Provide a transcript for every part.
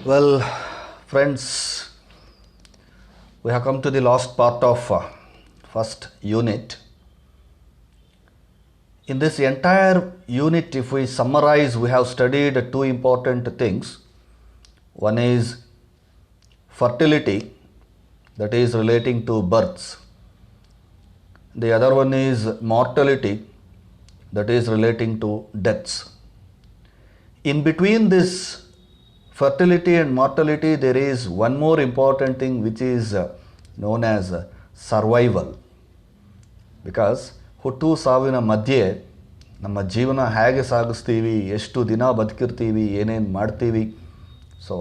Well, friends, we have come to the last part of first unit. In this entire unit, if we summarize, we have studied two important things. One is fertility, that is relating to births. The other one is mortality, that is relating to deaths. In between this fertility and mortality, there is one more important thing which is known as survival. Because ಹುಟ್ಟು ಸಾವಿನ ಮಧ್ಯೆ ನಮ್ಮ ಜೀವನ ಹೇಗೆ ಸಾಗಿಸ್ತೀವಿ, ಎಷ್ಟು ದಿನ ಬದುಕಿರ್ತೀವಿ, ಏನೇನು ಮಾಡ್ತೀವಿ, ಸೊ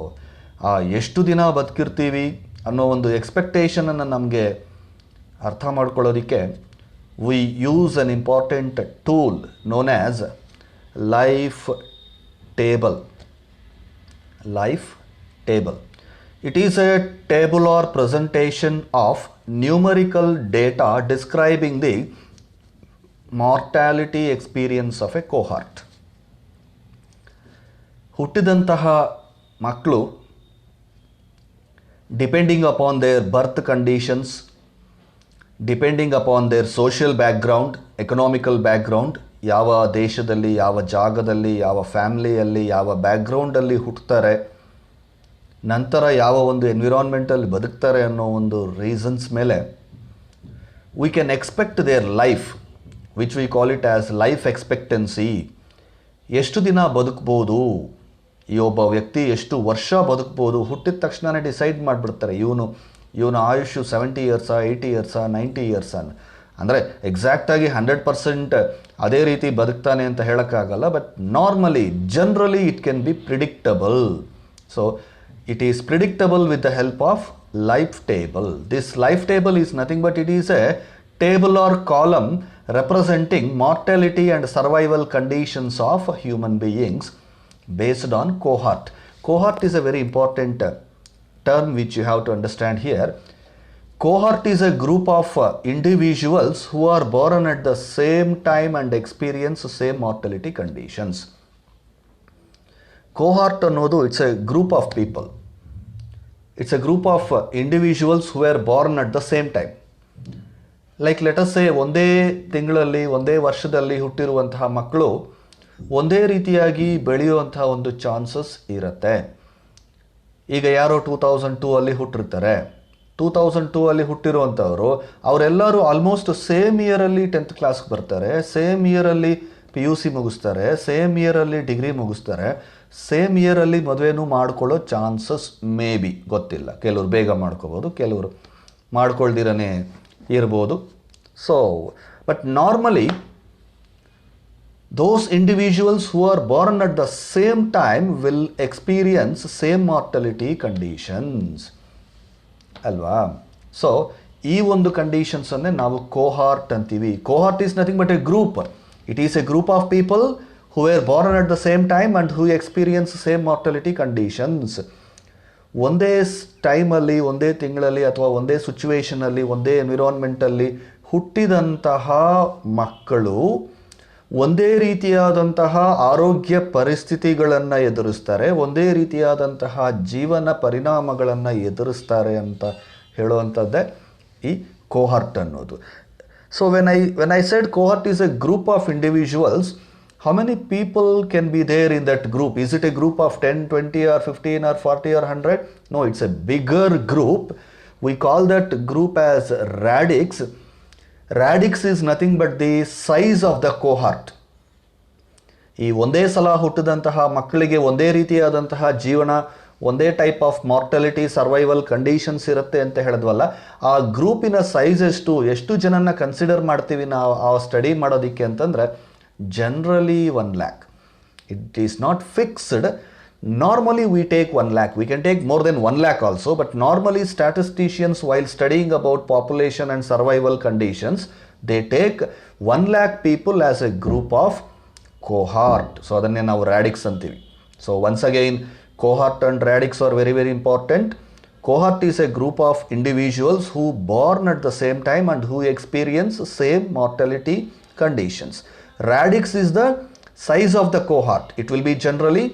ಆ ಎಷ್ಟು ದಿನ ಬದುಕಿರ್ತೀವಿ ಅನ್ನೋ ಒಂದು ಎಕ್ಸ್ಪೆಕ್ಟೇಷನನ್ನು ನಮಗೆ ಅರ್ಥ ಮಾಡ್ಕೊಳ್ಳೋದಕ್ಕೆ we use an important tool known as life table. Life table. It is a tabular presentation of numerical data describing the mortality experience of a cohort. ಹುಟ್ಟಿದಂತಹ ಮಕ್ಕಳು depending upon there birth conditions, depending upon there social background, economical background, ಯಾವ ದೇಶದಲ್ಲಿ, ಯಾವ ಜಾಗದಲ್ಲಿ, ಯಾವ ಫ್ಯಾಮಿಲಿಯಲ್ಲಿ, ಯಾವ ಬ್ಯಾಕ್ಗ್ರೌಂಡಲ್ಲಿ ಹುಟ್ಟುತ್ತಾರೆ, ನಂತರ ಯಾವ ಒಂದು ಎನ್ವಿರಾನ್ಮೆಂಟಲ್ಲಿ ಬದುಕ್ತಾರೆ ಅನ್ನೋ ಒಂದು ರೀಸನ್ಸ್ ಮೇಲೆ we can expect their life, which we call it as life expectancy. ಎಷ್ಟು ದಿನ ಬದುಕ್ಬೋದು, ಈ ಒಬ್ಬ ವ್ಯಕ್ತಿ ಎಷ್ಟು ವರ್ಷ ಬದುಕ್ಬೋದು, ಹುಟ್ಟಿದ ತಕ್ಷಣವೇ ಡಿಸೈಡ್ ಮಾಡಿಬಿಡ್ತಾರೆ ಇವನು ಆಯುಷು 70 ಇಯರ್ಸಾ, 80 ಇಯರ್ಸಾ, 90 ಇಯರ್ಸಾ. ಅಂದರೆ ಎಕ್ಸಾಕ್ಟಾಗಿ 100% ಅದೇ ರೀತಿ ಬದುಕ್ತಾನೆ ಅಂತ ಹೇಳೋಕ್ಕಾಗಲ್ಲ. But normally, generally it can be predictable. So it is predictable with the help of life table. This life table is nothing but it is a tabular column representing mortality and survival conditions of human beings based on cohort. Cohort is a very important term which you have to understand here. Cohort is a group of individuals who are born at the same time and experience same mortality conditions. Cohort ಅನ್ನೋದು it's a group of people. It's a group of individuals who are born at the same time. Like let us say, ಒಂದೇ ತಿಂಗಳಲ್ಲಿ, ಒಂದೇ ವರ್ಷದಲ್ಲಿ ಹುಟ್ಟಿರುವಂತಹ ಮಕ್ಕಳು ಒಂದೇ ರೀತಿಯಾಗಿ ಬೆಳೆಯುವಂತಹ ಒಂದು chances ಇರುತ್ತೆ. ಈಗ ಯಾರೋ 2002 ಅಲ್ಲಿ ಹುಟ್ಟಿರ್ತಾರೆ. 2002 ಅಲ್ಲಿ ಹುಟ್ಟಿರುವಂಥವರು ಅವರೆಲ್ಲರೂ ಆಲ್ಮೋಸ್ಟ್ ಸೇಮ್ ಇಯರಲ್ಲಿ 10th ಕ್ಲಾಸ್ಗೆ ಬರ್ತಾರೆ, ಸೇಮ್ ಇಯರಲ್ಲಿ PUC ಮುಗಿಸ್ತಾರೆ, ಸೇಮ್ ಇಯರಲ್ಲಿ ಡಿಗ್ರಿ ಮುಗಿಸ್ತಾರೆ, ಸೇಮ್ ಇಯರಲ್ಲಿ ಮದುವೆನೂ ಮಾಡ್ಕೊಳ್ಳೋ ಚಾನ್ಸಸ್ ಮೇ ಬಿ, ಗೊತ್ತಿಲ್ಲ. ಕೆಲವರು ಬೇಗ ಮಾಡ್ಕೋಬೋದು, ಕೆಲವರು ಮಾಡ್ಕೊಳ್ದಿರನೇ ಇರ್ಬೋದು. So but normally those individuals who are born at the same time will experience same mortality conditions ಅಲ್ವಾ. ಸೊ ಈ ಒಂದು ಕಂಡೀಷನ್ಸನ್ನೇ ನಾವು ಕೋಹಾರ್ಟ್ ಅಂತೀವಿ. Cohort is nothing but a group. It is a group of people who were born at the same time and who experience same mortality conditions. ಒಂದೇ ಟೈಮಲ್ಲಿ, ಒಂದೇ ತಿಂಗಳಲ್ಲಿ ಅಥವಾ ಒಂದೇ ಸಿಚುವೇಷನಲ್ಲಿ, ಒಂದೇ ಎನ್ವಿರಾನ್ಮೆಂಟಲ್ಲಿ ಹುಟ್ಟಿದಂತಹ ಮಕ್ಕಳು ಒಂದೇ ರೀತಿಯಾದಂತಹ ಆರೋಗ್ಯ ಪರಿಸ್ಥಿತಿಗಳನ್ನು ಎದುರಿಸ್ತಾರೆ, ಒಂದೇ ರೀತಿಯಾದಂತಹ ಜೀವನ ಪರಿಣಾಮಗಳನ್ನು ಎದುರಿಸ್ತಾರೆ ಅಂತ ಹೇಳುವಂಥದ್ದೇ ಈ ಕೋಹಾರ್ಟ್ ಅನ್ನೋದು. So when I said cohort is a group of individuals, how many people can be there in that group? Is it a group of 10, 20 or 15 or 40 or 100? No, it's a bigger group. We call that group as radix. Radix is nothing but the size of the cohort. ಈ ಒಂದೇ ಸಲ ಹುಟ್ಟಿದಂತಹ ಮಕ್ಕಳಿಗೆ ಒಂದೇ ರೀತಿಯಾದಂತಹ ಜೀವನ, ಒಂದೇ type of mortality, survival conditions ಇರುತ್ತೆ ಅಂತ ಹೇಳಿದ್ವಲ್ಲ, ಆ ಗ್ರೂಪಿನ ಸೈಜ್ ಎಷ್ಟು ಜನನ ಕನ್ಸಿಡರ್ ಮಾಡ್ತೀವಿ ನಾವು ಆ ಸ್ಟಡಿ ಮಾಡೋದಕ್ಕೆ ಅಂತಂದರೆ generally 1 lakh. It is not fixed. Normally we take 1 lakh. We can take more than 1 lakh also. But normally statisticians while studying about population and survival conditions, they take 1 lakh people as a group of cohort. So ಅದನ್ನೇ ನಾವು radix ಅಂತೀವಿ. So once again, cohort and radix are very, very important. Cohort is a group of individuals who born at the same time and who experience same mortality conditions. Radix is the size of the cohort. It will be generally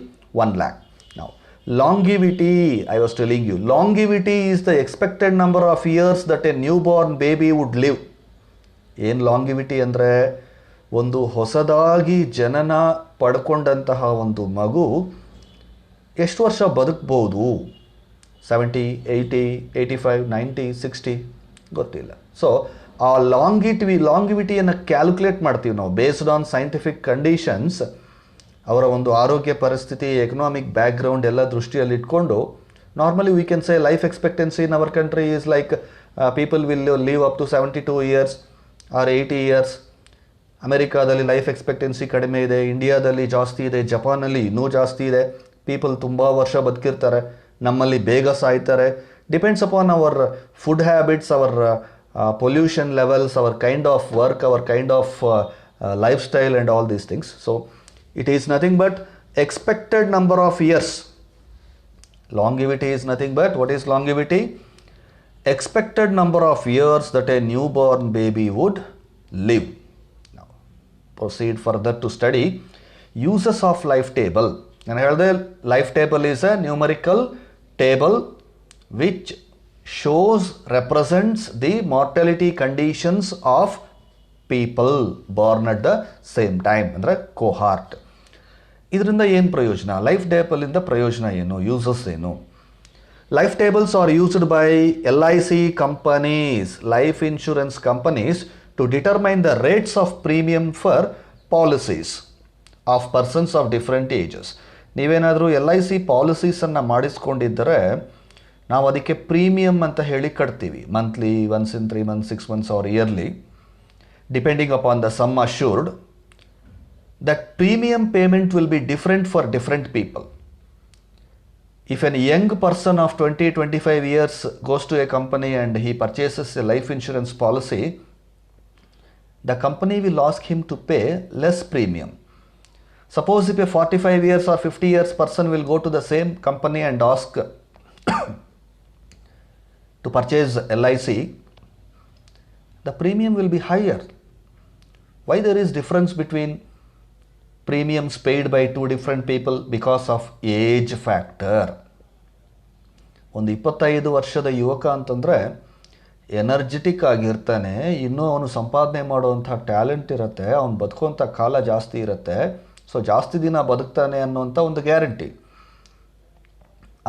1 lakh. Now, Longevity, I was telling you, longevity is the expected number of years that a newborn baby would live. ಏನು longevity ಅಂದರೆ ಒಂದು ಹೊಸದಾಗಿ ಜನನ ಪಡ್ಕೊಂಡಂತಹ ಒಂದು ಮಗು ಎಷ್ಟು ವರ್ಷ ಬದುಕ್ಬೋದು? 70, 80, 85, 90, 60 ಗೊತ್ತಿಲ್ಲ. ಸೊ ಆ ಲಾಂಗಿವಿಟಿಯನ್ನು ಕ್ಯಾಲ್ಕುಲೇಟ್ ಮಾಡ್ತೀವಿ ನಾವು ಬೇಸ್ಡ್ ಆನ್ ಸೈಂಟಿಫಿಕ್ ಕಂಡೀಷನ್ಸ್. ಅವರ ಒಂದು ಆರೋಗ್ಯ ಪರಿಸ್ಥಿತಿ, ಎಕನಾಮಿಕ್ ಬ್ಯಾಕ್ಗ್ರೌಂಡ್ ಎಲ್ಲ ದೃಷ್ಟಿಯಲ್ಲಿ ಇಟ್ಕೊಂಡು normally we can say life expectancy in our country is like people will live up to 72 years or 80 years. ಅಮೆರಿಕಾದಲ್ಲಿ ಲೈಫ್ ಎಕ್ಸ್ಪೆಕ್ಟೆನ್ಸಿ ಕಡಿಮೆ ಇದೆ, ಇಂಡಿಯಾದಲ್ಲಿ ಜಾಸ್ತಿ ಇದೆ, ಜಪಾನಲ್ಲಿ ಇನ್ನೂ ಜಾಸ್ತಿ ಇದೆ. ಪೀಪಲ್ ತುಂಬ ವರ್ಷ ಬದುಕಿರ್ತಾರೆ, ನಮ್ಮಲ್ಲಿ ಬೇಗ ಸಾಯ್ತಾರೆ. Depends upon our food habits, our pollution levels, our kind of work, our kind of life style and all these things. So it is nothing but expected number of years. Longevity is nothing but, what is longevity? Expected number of years that a newborn baby would live. Now proceed further to study uses of life table. And here the life table is a numerical table which represents the mortality conditions of people born at the same time, ಅಂದರೆ cohort. ಇದರಿಂದ ಏನು ಪ್ರಯೋಜನ? Life ಟೇಬಲಿಂದ ಪ್ರಯೋಜನ ಏನು? Uses ಏನು? Life tables are used by LIC companies, life insurance companies, to determine the rates of premium for policies of persons of different ages. ನೀವೇನಾದರೂ LIC ಪಾಲಿಸೀಸನ್ನು ಮಾಡಿಸ್ಕೊಂಡಿದ್ದರೆ ನಾವು ಅದಕ್ಕೆ ಪ್ರೀಮಿಯಂ ಅಂತ ಹೇಳಿ ಕಟ್ತೀವಿ. Monthly, once in 3 months, 6 months or yearly, depending upon the sum assured. That premium payment will be different for different people. If a young person of 20-25 years goes to a company and he purchases a life insurance policy, the company will ask him to pay less premium. Suppose if a 45 years or 50 years person will go to the same company and ask to purchase LIC, the premium will be higher. Why there is difference between premiums paid by two different people? Because of age factor. ಒಂದು 25 ವರ್ಷದ ಯುವಕ ಅಂತಂದರೆ energetic ಆಗಿರ್ತಾನೆ, ಇನ್ನೂ ಅವನು ಸಂಪಾದನೆ ಮಾಡುವಂಥ talent ಇರುತ್ತೆ, ಅವನು ಬದುಕುವಂಥ ಕಾಲ ಜಾಸ್ತಿ ಇರುತ್ತೆ, ಸೊ ಜಾಸ್ತಿ ದಿನ ಬದುಕ್ತಾನೆ ಅನ್ನುವಂಥ ಒಂದು ಗ್ಯಾರಂಟಿ.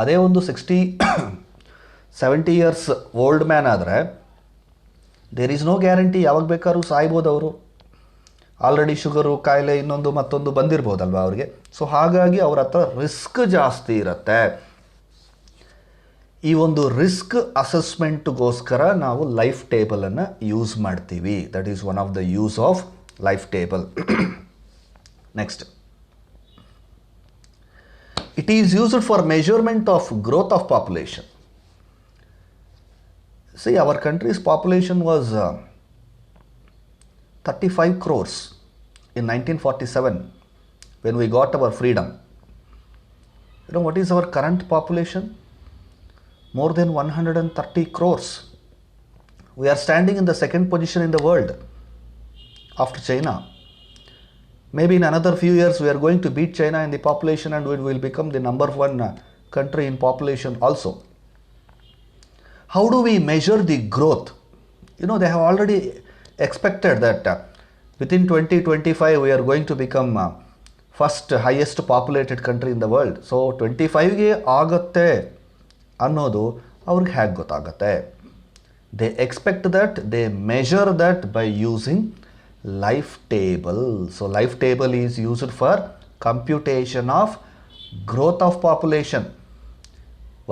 ಅದೇ ಒಂದು 60-70 years ಓಲ್ಡ್ ಮ್ಯಾನ್ ಆದರೆ ದೇರ್ ಈಸ್ ನೋ ಗ್ಯಾರಂಟಿ, ಯಾವಾಗ ಬೇಕಾದ್ರೂ ಸಾಯ್ಬೋದು ಅವರು. ಆಲ್ರೆಡಿ ಶುಗರು, ಕಾಯಿಲೆ, ಇನ್ನೊಂದು ಮತ್ತೊಂದು ಬಂದಿರ್ಬೋದಲ್ವ ಅವ್ರಿಗೆ. ಸೊ ಹಾಗಾಗಿ ಅವ್ರ ಹತ್ರ ರಿಸ್ಕ್ ಜಾಸ್ತಿ ಇರುತ್ತೆ. ಈ ಒಂದು ರಿಸ್ಕ್ ಅಸೆಸ್ಮೆಂಟ್ಗೋಸ್ಕರ ನಾವು ಲೈಫ್ ಟೇಬಲನ್ನು ಯೂಸ್ ಮಾಡ್ತೀವಿ. That is one of the use of life table. Next, it is used for measurement of growth of population. See, our country's population was 35 crores in 1947 when we got our freedom. You know what is our current population? More than 130 crores. We are standing in the second position in the world after China. Maybe in another few years we are going to beat China in the population and we will become the number one country in population also. How do we measure the growth? You know, they have already expected that within 2025 we are going to become first highest populated country in the world. So 25ಗೆ ಆಗುತ್ತೆ ಅನ್ನೋದು ಅವ್ರಿಗೆ ಹೇಗೆ ಗೊತ್ತಾಗುತ್ತೆ? They expect that, they measure that by using life table. So life table is used for computation of growth of population.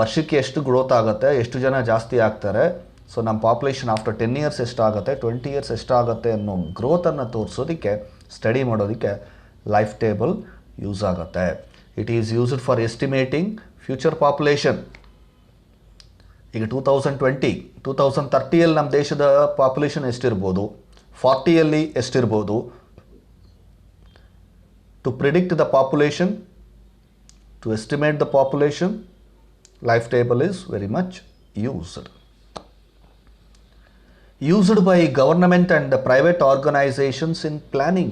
ವರ್ಷಕ್ಕೆ ಎಷ್ಟು growth ಆಗುತ್ತೆ, ಎಷ್ಟು ಜನ ಜಾಸ್ತಿ ಆಗ್ತಾರೆ, ಸೊ ನಮ್ಮ ಪಾಪ್ಯುಲೇಷನ್ ಆಫ್ಟರ್ 10 years ಎಷ್ಟಾಗುತ್ತೆ, 20 years ಎಷ್ಟಾಗುತ್ತೆ ಅನ್ನೋ ಗ್ರೋತನ್ನು ತೋರಿಸೋದಕ್ಕೆ, ಸ್ಟಡಿ ಮಾಡೋದಕ್ಕೆ ಲೈಫ್ ಟೇಬಲ್ ಯೂಸ್ ಆಗುತ್ತೆ. It is used for estimating future population. ಈಗ 2030ಯಲ್ಲಿ ನಮ್ಮ ದೇಶದ ಪಾಪ್ಯುಲೇಷನ್ ಎಷ್ಟಿರ್ಬೋದು, 40ಯಲ್ಲಿ ಎಷ್ಟಿರ್ಬೋದು. To predict the population, to estimate the population, life table is very much used. Used by government and private organizations in planning.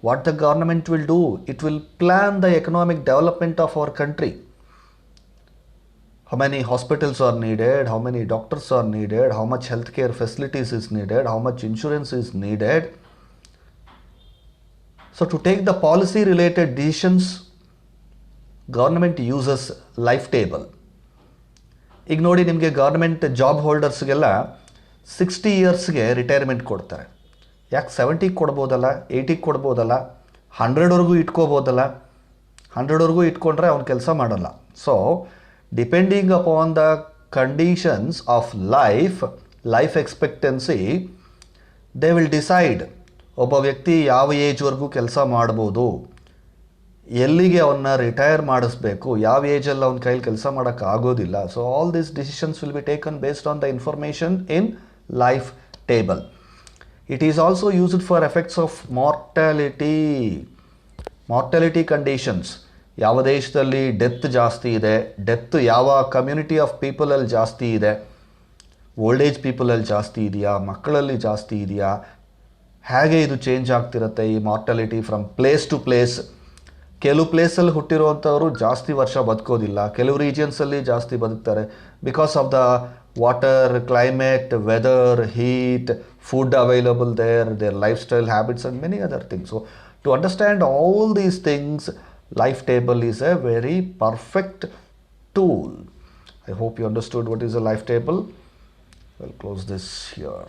What the government will do? It will plan the economic development of our country. how many hospitals are needed, how many doctors are needed, how much healthcare facilities is needed, how much insurance is needed. So to take the policy related decisions, government uses life table. ಈಗ ನೋಡಿ, ನಿಮಗೆ government job ಹೋಲ್ಡರ್ಸ್ಗೆಲ್ಲ 60 ಇಯರ್ಸ್ಗೆ retirement ಕೊಡ್ತಾರೆ. ಯಾಕೆ 70ಗೆ ಕೊಡ್ಬೋದಲ್ಲ, 80ಗೆ ಕೊಡ್ಬೋದಲ್ಲ, 100ವರೆಗೂ ಇಟ್ಕೋಬೋದಲ್ಲ. 100ವರೆಗೂ ಇಟ್ಕೊಂಡ್ರೆ ಅವ್ನು ಕೆಲಸ ಮಾಡಲ್ಲ. So depending upon the conditions of life expectancy, they will decide ಒಬ್ಬ ವ್ಯಕ್ತಿ ಯಾವ ಏಜ್ವರೆಗೂ ಕೆಲಸ ಮಾಡ್ಬೋದು, ಎಲ್ಲಿಗೆ ಅವನ್ನ ರಿಟೈರ್ ಮಾಡಿಸ್ಬೇಕು, ಯಾವ ಏಜಲ್ಲಿ ಅವನ ಕೈಲಿ ಕೆಲಸ ಮಾಡೋಕ್ಕಾಗೋದಿಲ್ಲ. So all these decisions will be taken based on the information in life table. It is also used for effects of mortality conditions. ಯಾವ ದೇಶದಲ್ಲಿ ಡೆತ್ ಜಾಸ್ತಿ ಇದೆ, ಡೆತ್ ಯಾವ ಕಮ್ಯುನಿಟಿ ಆಫ್ ಪೀಪಲಲ್ಲಿ ಜಾಸ್ತಿ ಇದೆ, ಓಲ್ಡ್ ಏಜ್ ಪೀಪಲಲ್ಲಿ ಜಾಸ್ತಿ ಇದೆಯಾ, ಮಕ್ಕಳಲ್ಲಿ ಜಾಸ್ತಿ ಇದೆಯಾ, ಹೇಗೆ ಇದು ಚೇಂಜ್ ಆಗ್ತಿರುತ್ತೆ ಈ mortality from place to place. ಕೆಲವು ಪ್ಲೇಸಲ್ಲಿ ಹುಟ್ಟಿರುವಂಥವರು ಜಾಸ್ತಿ ವರ್ಷ ಬದುಕೋದಿಲ್ಲ, ಕೆಲವು ರೀಜಿಯನ್ಸಲ್ಲಿ ಜಾಸ್ತಿ ಬದುಕ್ತಾರೆ because of the water, climate, weather, heat, food available their life style habits and many other things. So to understand all these things, life table is a very perfect tool. I hope you understood what is a life table. We'll close this here.